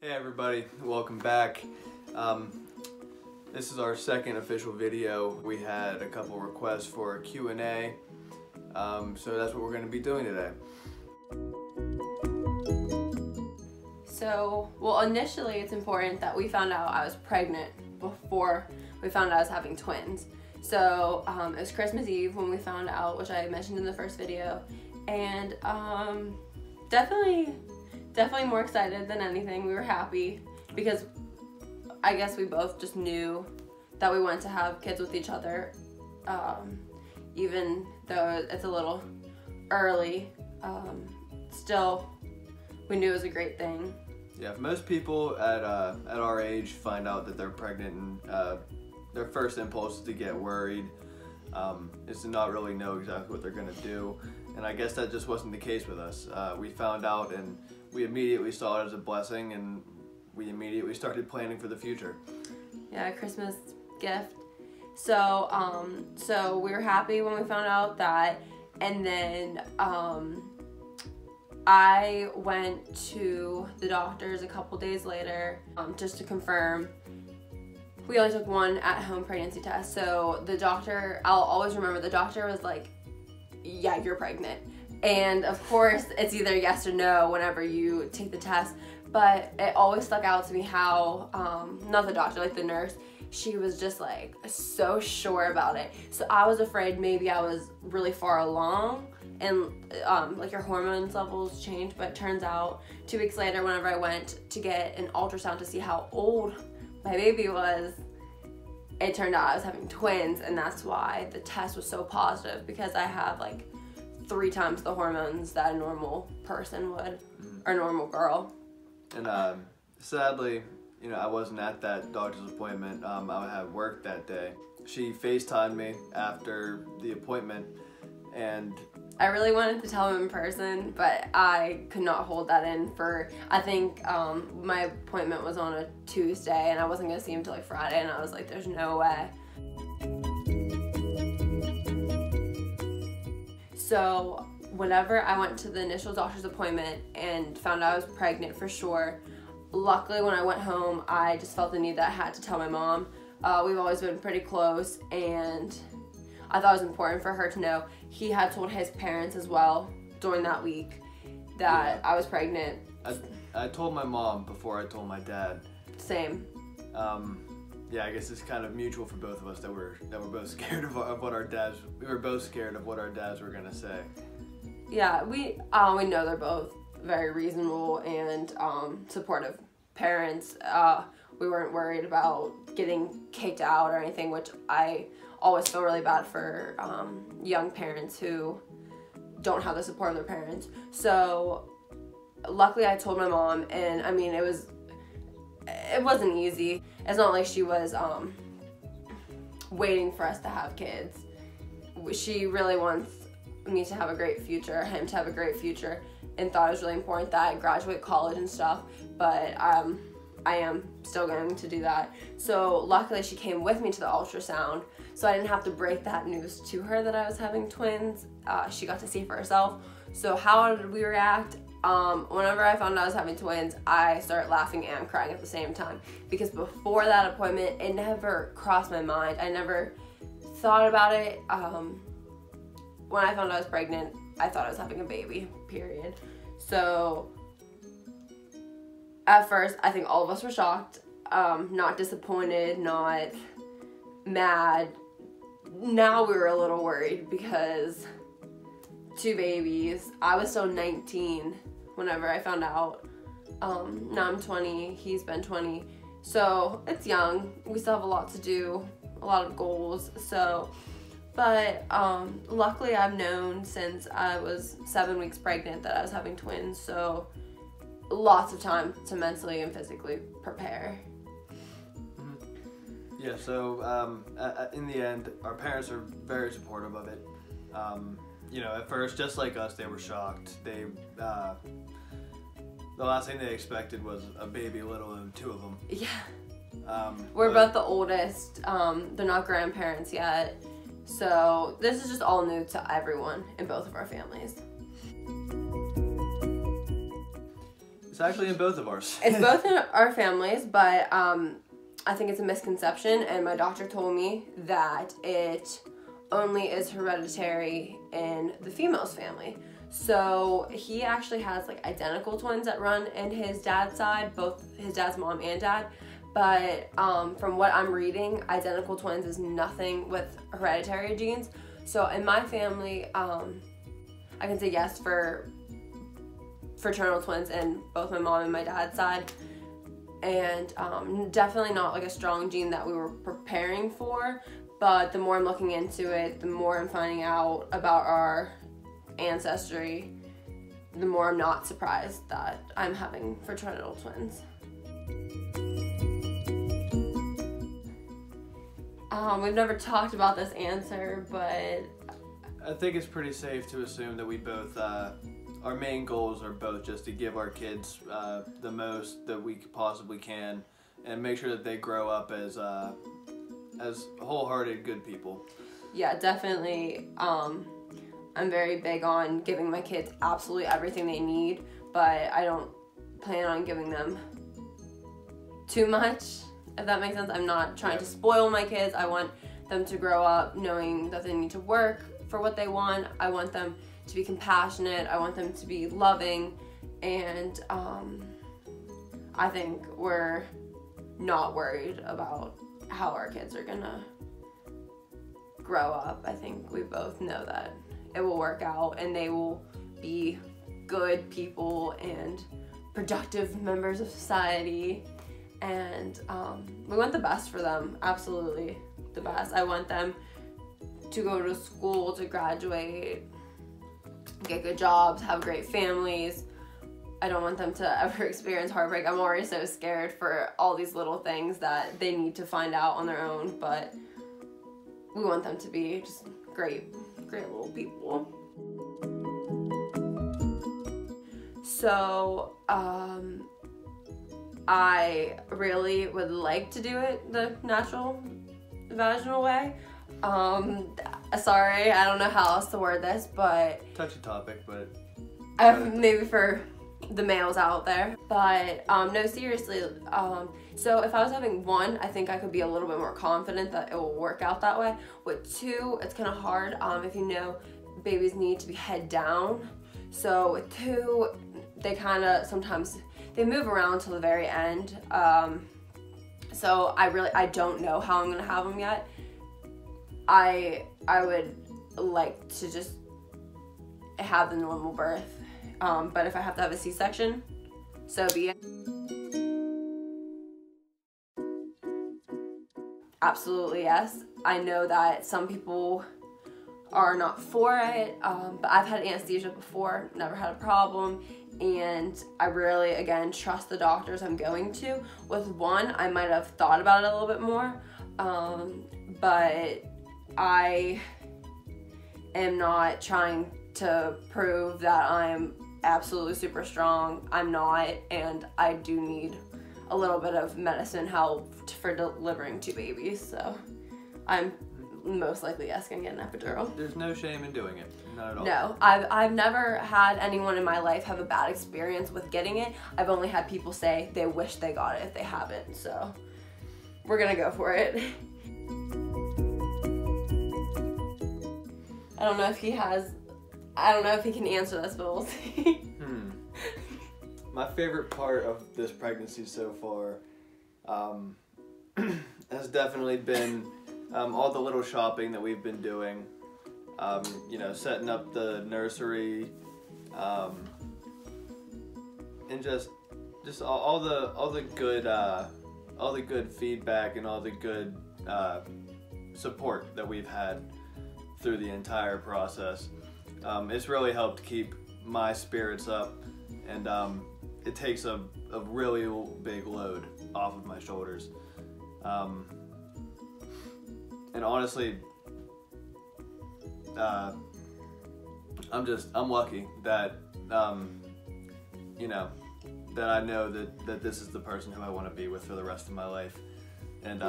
Hey everybody, welcome back. This is our second official video. We had a couple requests for a Q&A, so that's what we're going to be doing today. So, well, initially it's important that we found out I was pregnant before we found out I was having twins. So it was Christmas Eve when we found out, which I mentioned in the first video, and definitely more excited than anything. We were happy because I guess we both just knew that we wanted to have kids with each other, even though it's a little early. Still, we knew it was a great thing. Yeah, most people at our age find out that they're pregnant, and their first impulse is to get worried, is to not really know exactly what they're going to do. And I guess that just wasn't the case with us. We found out and we immediately saw it as a blessing, and we immediately started planning for the future. Yeah, Christmas gift. So so we were happy when we found out that, and then I went to the doctor's a couple days later just to confirm. We only took one at-home pregnancy test. So the doctor, I'll always remember, the doctor was like, yeah, you're pregnant. And of course, it's either yes or no whenever you take the test. But it always stuck out to me how, not the doctor, like the nurse, she was just like so sure about it. So I was afraid maybe I was really far along and like your hormones levels changed. But it turns out 2 weeks later, whenever I went to get an ultrasound to see how old my baby was, it turned out I was having twins, and that's why the test was so positive, because I have like 3 times the hormones that a normal person would, or a normal girl. And sadly, you know, I wasn't at that doctor's appointment. I had work that day. She FaceTimed me after the appointment, and I really wanted to tell him in person, but I could not hold that in for, I think my appointment was on a Tuesday, and I wasn't gonna see him till like Friday, and I was like, there's no way. So whenever I went to the initial doctor's appointment and found out I was pregnant for sure, luckily when I went home, I just felt the need that I had to tell my mom. We've always been pretty close, and I thought it was important for her to know. He had told his parents as well during that week that I was pregnant. I told my mom before I told my dad. Same. Yeah, I guess it's kind of mutual for both of us that we're both scared of what our dads. We were both scared of what our dads were gonna say. Yeah, we know they're both very reasonable and supportive parents. We weren't worried about getting kicked out or anything, which I always feel really bad for young parents who don't have the support of their parents. So luckily I told my mom, and I mean, it wasn't easy. It's not like she was waiting for us to have kids. She really wants me to have a great future, him to have a great future, and thought it was really important that I graduate college and stuff, but I am still going to do that. So luckily she came with me to the ultrasound, so I didn't have to break that news to her that I was having twins. She got to see for herself. So how did we react? Whenever I found out I was having twins, I started laughing and crying at the same time, because before that appointment, it never crossed my mind. I never thought about it. When I found out I was pregnant, I thought I was having a baby, period. So at first, I think all of us were shocked, not disappointed, not mad. Now we were a little worried because 2 babies. I was still 19 whenever I found out. Now I'm 20, he's been 20. So it's young. We still have a lot to do, a lot of goals. So, but luckily I've known since I was 7 weeks pregnant that I was having twins. So lots of time to mentally and physically prepare. Yeah, so in the end, our parents are very supportive of it. You know, at first, just like us, they were shocked. They, the last thing they expected was a baby, let alone 2 of them. Yeah. We're both the oldest. They're not grandparents yet. So this is just all new to everyone in both of our families. It's actually in both of ours. It's both in our families, but I think it's a misconception, and my doctor told me that it only is hereditary in the female's family. So he actually has like identical twins that run in his dad's side, both his dad's mom and dad. But from what I'm reading, identical twins is nothing with hereditary genes. So in my family, I can say yes for fraternal twins in both my mom and my dad's side. And definitely not like a strong gene that we were preparing for. But the more I'm looking into it, the more I'm finding out about our ancestry, the more I'm not surprised that I'm having fraternal twins. We've never talked about this answer, but I think it's pretty safe to assume that we both, our main goals are both just to give our kids the most that we possibly can and make sure that they grow up as wholehearted good people. Yeah, definitely. I'm very big on giving my kids absolutely everything they need, but I don't plan on giving them too much, if that makes sense. I'm not trying to spoil my kids. I want them to grow up knowing that they need to work for what they want. I want them to be compassionate. I want them to be loving, and I think we're not worried about how our kids are gonna grow up. I think we both know that it will work out and they will be good people and productive members of society, and we want the best for them, absolutely the best. I want them to go to school, to graduate, get good jobs, have great families. I don't want them to ever experience heartbreak. I'm already so scared for all these little things that they need to find out on their own, but we want them to be just great little people. So, I really would like to do it the natural vaginal way. Sorry, I don't know how else to word this, but Touchy topic, but maybe for the males out there, but no, seriously, so if I was having one, I think I could be a little bit more confident that it will work out that way. With two, it's kind of hard. If you know, babies need to be head down, so with two, they kind of sometimes they move around till the very end. So I don't know how I'm gonna have them yet. I would like to just have the normal birth. But if I have to have a C-section, so be it. Absolutely, yes. I know that some people are not for it, but I've had anesthesia before, never had a problem, and I really, again, trust the doctors I'm going to. With one, I might have thought about it a little bit more, but I am not trying to prove that I'm absolutely super strong. I'm not, and I do need a little bit of medicine help for delivering two babies, so I'm most likely gonna get an epidural. There's no shame in doing it, not at all. No, I've never had anyone in my life have a bad experience with getting it. I've only had people say they wish they got it if they haven't, so we're gonna go for it. I don't know if he can answer this, but we'll see. My favorite part of this pregnancy so far has definitely been all the little shopping that we've been doing. You know, setting up the nursery, and just all the good feedback and all the good support that we've had through the entire process. It's really helped keep my spirits up, and it takes a really big load off of my shoulders. And honestly, I'm lucky that you know, that I know that this is the person who I want to be with for the rest of my life, and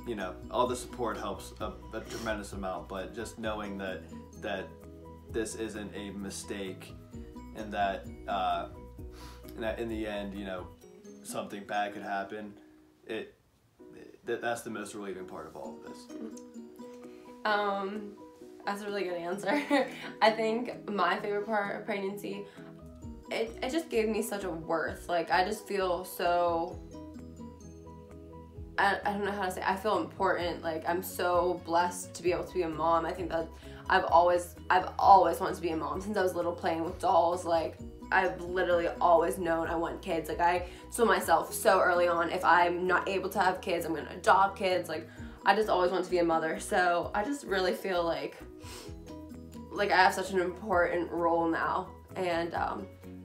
you know, all the support helps a tremendous amount, but just knowing that this isn't a mistake, and that and that in the end, you know, something bad could happen. That's the most relieving part of all of this. That's a really good answer. I think my favorite part of pregnancy, it just gave me such a worth. Like, I just feel so, I don't know how to say, I feel important. Like, I'm so blessed to be able to be a mom. I think that I've always wanted to be a mom since I was little, playing with dolls. Like, I've literally always known I want kids. Like, I told myself so early on, if I'm not able to have kids, I'm gonna adopt kids. Like, I just always want to be a mother. So I just really feel like I have such an important role now. And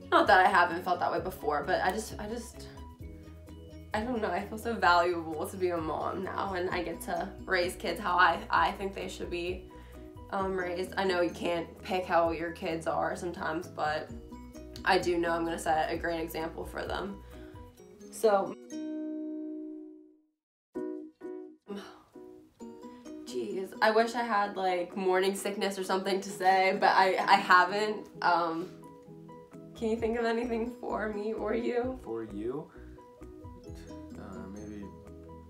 not that I haven't felt that way before, but I don't know, I feel so valuable to be a mom now, and I get to raise kids how I think they should be raised. I know you can't pick how your kids are sometimes, but I do know I'm gonna set a great example for them. So, geez, I wish I had like morning sickness or something to say, but I haven't. Can you think of anything for me or you? For you? Maybe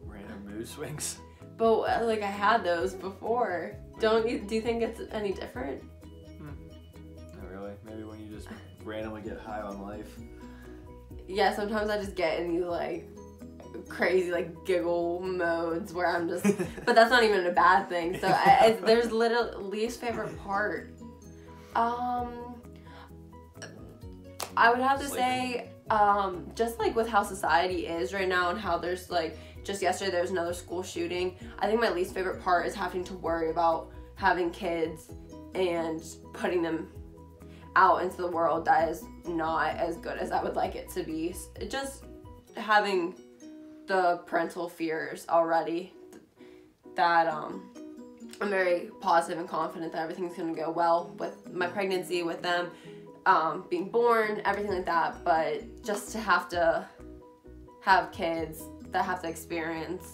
random mood swings. But like, I had those before. Do you think it's any different? Not really. Maybe when you just randomly get high on life. Yeah, sometimes I just get in these like crazy like giggle modes where I'm just, but that's not even a bad thing. So there's literally least favorite part. I would have to say, just like with how society is right now and how there's like, just yesterday there was another school shooting. I think my least favorite part is having to worry about having kids and putting them out into the world that is not as good as I would like it to be. Just having the parental fears already, that I'm very positive and confident that everything's gonna go well with my pregnancy, with them being born, everything like that. But just to have kids that have to experience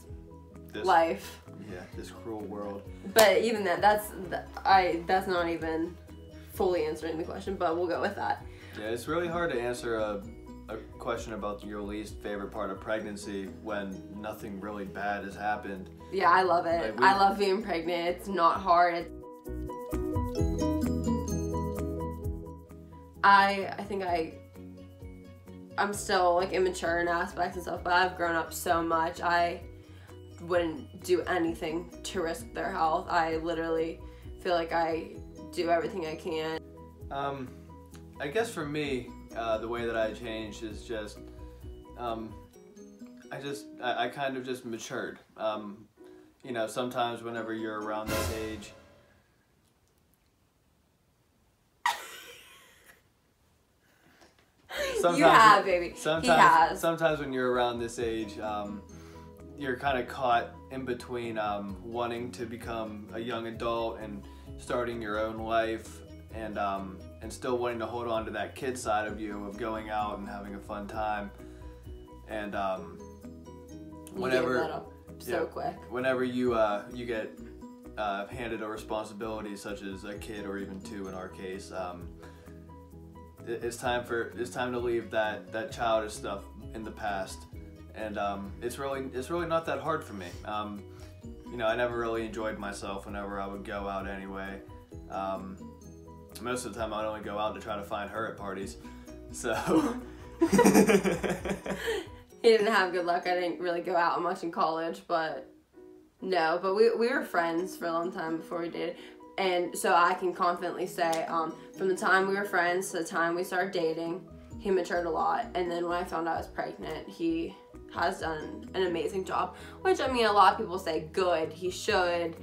life. Yeah, this cruel world. But even that's not even fully answering the question, but we'll go with that. Yeah, it's really hard to answer a question about your least favorite part of pregnancy when nothing really bad has happened. Yeah, I love it. I love being pregnant. It's not hard. I think I'm still like immature in aspects and stuff, but I've grown up so much. I wouldn't do anything to risk their health. I literally feel like I do everything I can. I guess for me, the way that I changed is just, I kind of just matured. You know, sometimes whenever you're around this age, you have, baby. Sometimes, he has. Sometimes when you're around this age, you're kind of caught in between wanting to become a young adult and starting your own life, and still wanting to hold on to that kid side of you of going out and having a fun time. And whenever whenever you get handed a responsibility such as a kid, or even two in our case, it's time to leave that childish stuff in the past. And it's really not that hard for me. You know, I never really enjoyed myself whenever I would go out anyway. Most of the time I'd only go out to try to find her at parties. So he didn't have good luck. I didn't really go out much in college, but we were friends for a long time before we did. And so I can confidently say, from the time we were friends to the time we started dating, he matured a lot. And then when I found out I was pregnant, he has done an amazing job. Which, I mean, a lot of people say good, he should.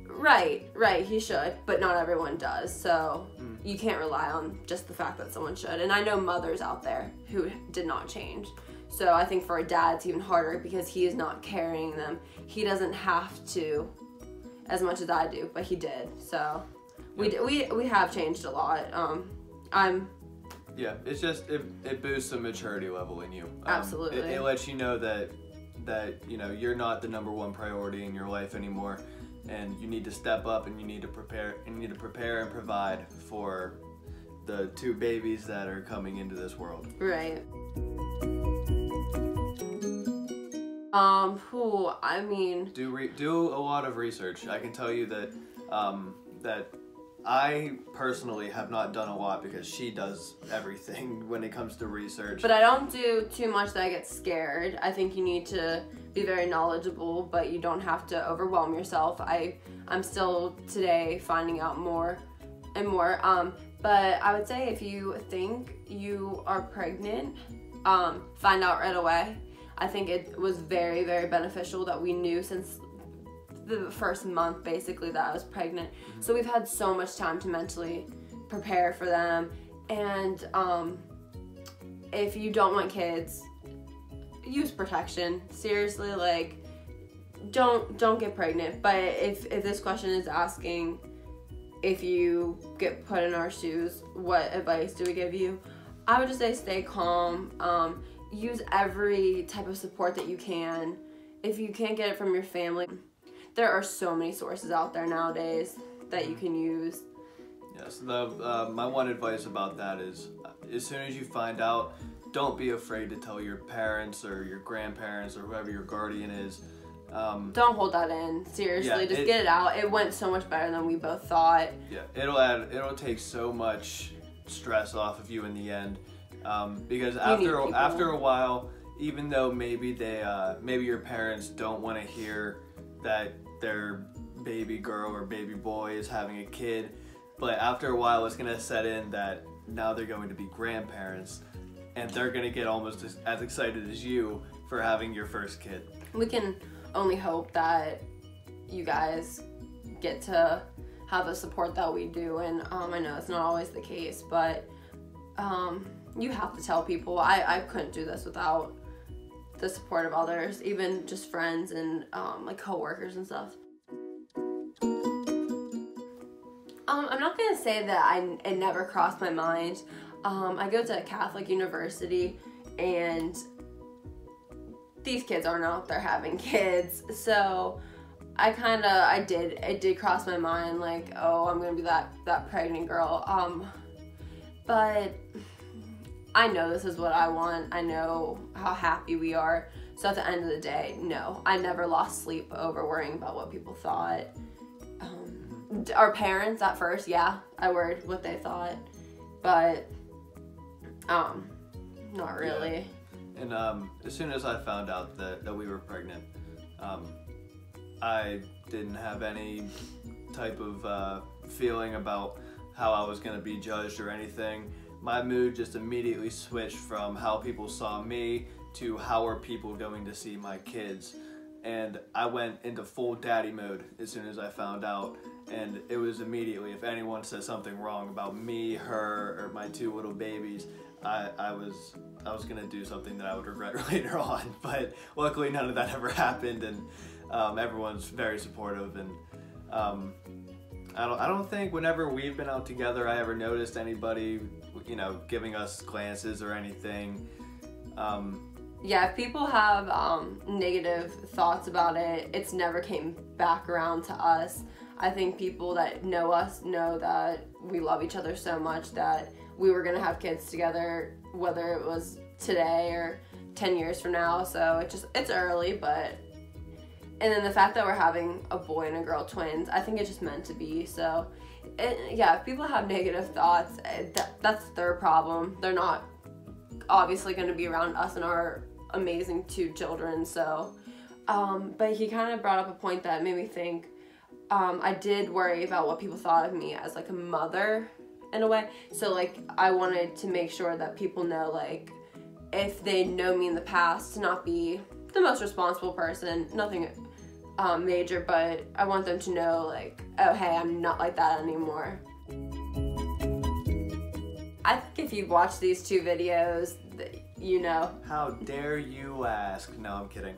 Right, he should, but not everyone does. So you can't rely on just the fact that someone should. And I know mothers out there who did not change. So I think for a dad, it's even harder because he is not carrying them. He doesn't have to as much as I do, but he did. So we have changed a lot. Yeah, it's just it boosts the maturity level in you. Absolutely. It lets you know that you know you're not the number one priority in your life anymore, and you need to step up, and you need to prepare and provide for the two babies that are coming into this world. Right. I mean, do a lot of research. I can tell you that that I personally have not done a lot because she does everything when it comes to research. But I don't do too much that I get scared. I think you need to be very knowledgeable, but you don't have to overwhelm yourself. I'm still today finding out more and more. But I would say if you think you are pregnant, find out right away. I think it was very, very beneficial that we knew since the first month basically that I was pregnant. So we've had so much time to mentally prepare for them. And if you don't want kids, use protection. Seriously, like don't get pregnant. But if this question is asking if you get put in our shoes, what advice do we give you? I would just say stay calm. Use every type of support that you can. If you can't get it from your family, there are so many sources out there nowadays that you can use. Yes, my one advice about that is as soon as you find out, don't be afraid to tell your parents or your grandparents or whoever your guardian is. Don't hold that in. Seriously, just get it out. It went so much better than we both thought. Yeah, it'll take so much stress off of you in the end. Because after a while, even though maybe your parents don't want to hear that their baby girl or baby boy is having a kid, but after a while it's gonna set in that now they're going to be grandparents, and they're gonna get almost as excited as you for having your first kid. We can only hope that you guys get to have the support that we do, and I know it's not always the case, but you have to tell people. I couldn't do this without the support of others, even just friends and like coworkers and stuff. I'm not gonna say that it never crossed my mind. I go to a Catholic university, and these kids aren't out there having kids, so it did cross my mind, like, oh, I'm gonna be that pregnant girl. But I know this is what I want. I know how happy we are. So at the end of the day, no, I never lost sleep over worrying about what people thought. Our parents at first, yeah, I worried what they thought, but not really. Yeah. And as soon as I found out that we were pregnant, I didn't have any type of feeling about how I was going to be judged or anything. My mood just immediately switched from how people saw me to how are people going to see my kids. And I went into full daddy mode as soon as I found out. And it was immediately, if anyone said something wrong about me, her, or my two little babies, I was gonna do something that I would regret later on. But luckily none of that ever happened, and everyone's very supportive. And I don't think whenever we've been out together I ever noticed anybody, giving us glances or anything. Yeah, if people have negative thoughts about it, it's never came back around to us. I think people that know us know that we love each other so much that we were gonna have kids together, whether it was today or 10 years from now. So it's early, but, and then the fact that we're having a boy and a girl twins, I think it's just meant to be. So yeah, if people have negative thoughts, that's their problem. They're not obviously going to be around us and our amazing two children. So but he kind of brought up a point that made me think. I did worry about what people thought of me as like a mother in a way. So like I wanted to make sure that people know, like, if they know me in the past, to not be the most responsible person, nothing major, but I want them to know, like, oh hey, I'm not like that anymore. I think if you've watched these two videos, you know. Kind of dare you ask? No, I'm kidding.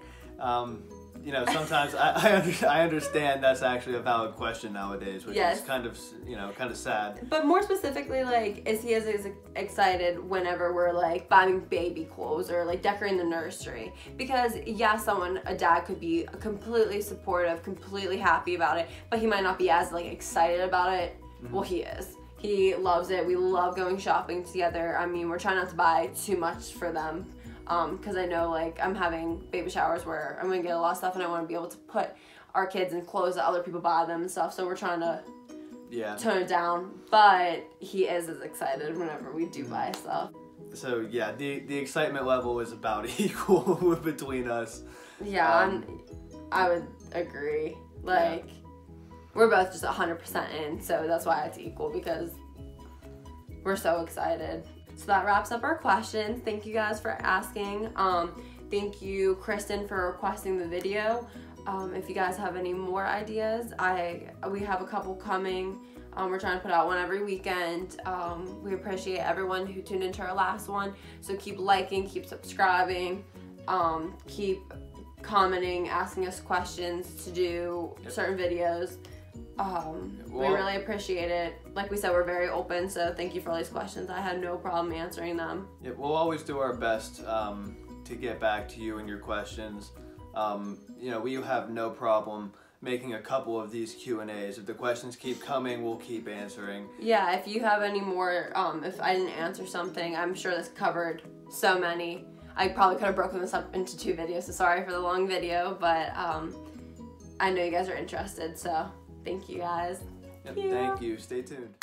Sometimes I understand that's actually a valid question nowadays, which is kind of sad. But more specifically, like, is he as excited whenever we're like buying baby clothes or like decorating the nursery? Because yeah, a dad could be completely supportive, completely happy about it, but he might not be as like excited about it. Mm-hmm. Well, he is. He loves it. We love going shopping together. I mean, we're trying not to buy too much for them. because I know like I'm having baby showers where I'm gonna get a lot of stuff and I want to be able to put our kids in clothes that other people buy them and stuff, so we're trying to tone it down, but he is as excited whenever we do buy stuff. So yeah, the excitement level is about equal between us. Yeah, I would agree. Like, we're both just 100% in, so that's why it's equal, because we're so excited. So that wraps up our questions. Thank you guys for asking. Thank you, Kristen, for requesting the video. If you guys have any more ideas, we have a couple coming. We're trying to put out one every weekend. We appreciate everyone who tuned into our last one. So keep liking, keep subscribing, keep commenting, asking us questions to do certain videos. We really appreciate it. Like we said, we're very open, so thank you for all these questions. I had no problem answering them. Yeah, we'll always do our best to get back to you and your questions. You know, we have no problem making a couple of these Q&As. If the questions keep coming, we'll keep answering. Yeah, if you have any more, if I didn't answer something, I'm sure this covered so many. I probably could have broken this up into 2 videos, so sorry for the long video, but I know you guys are interested, so thank you guys. Yep, thank you. Stay tuned.